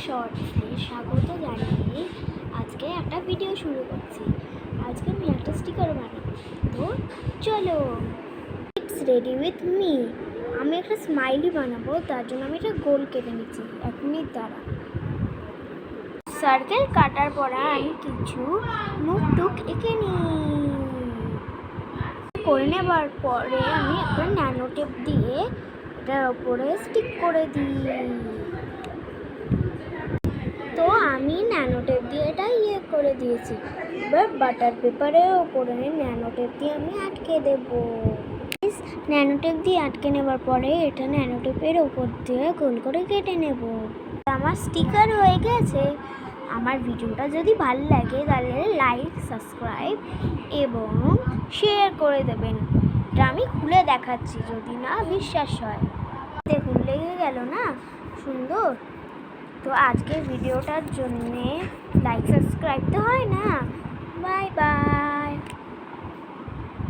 শর্টসে স্বাগত জানিয়ে আজকে একটা ভিডিও শুরু করছি। আজকে আমি একটা স্টিকার বানাবো, তো চলো ইটস রেডি উইথ মি। আমি একটা স্মাইলি বানাবো, তার জন্য আমি একটা গোল কেটে নিচ্ছি 1 মিনিট দ্বারা। সার্কেল কাটার পর আমি কিছু মুখ টুক এঁকে নিই। করে নেবার পরে আমি একটা ন্যানো টেপ দিয়ে এটার ওপরে স্টিক করে দিই। তো আমি ন্যানো টেপ দিয়ে এটা করে দিয়েছি। এবার বাটার পেপারের ওপরে ন্যানো টেপ দিয়ে আমি আটকে দেবো। ন্যানো টেপ দিয়ে আটকে নেবার পরে এটা ন্যানো টেপের ওপর দিয়ে গোল করে কেটে নেব। আমার স্টিকার হয়ে গেছে। আমার ভিডিওটা যদি ভালো লাগে তাহলে লাইক, সাবস্ক্রাইব এবং শেয়ার করে দেবেন। এটা আমি খুলে দেখাচ্ছি, যদি না বিশ্বাস হয়। দেখুন, লেগে গেল না, সুন্দর। তো আজকের ভিডিওটার জন্যে লাইক সাবস্ক্রাইব তো হয় না,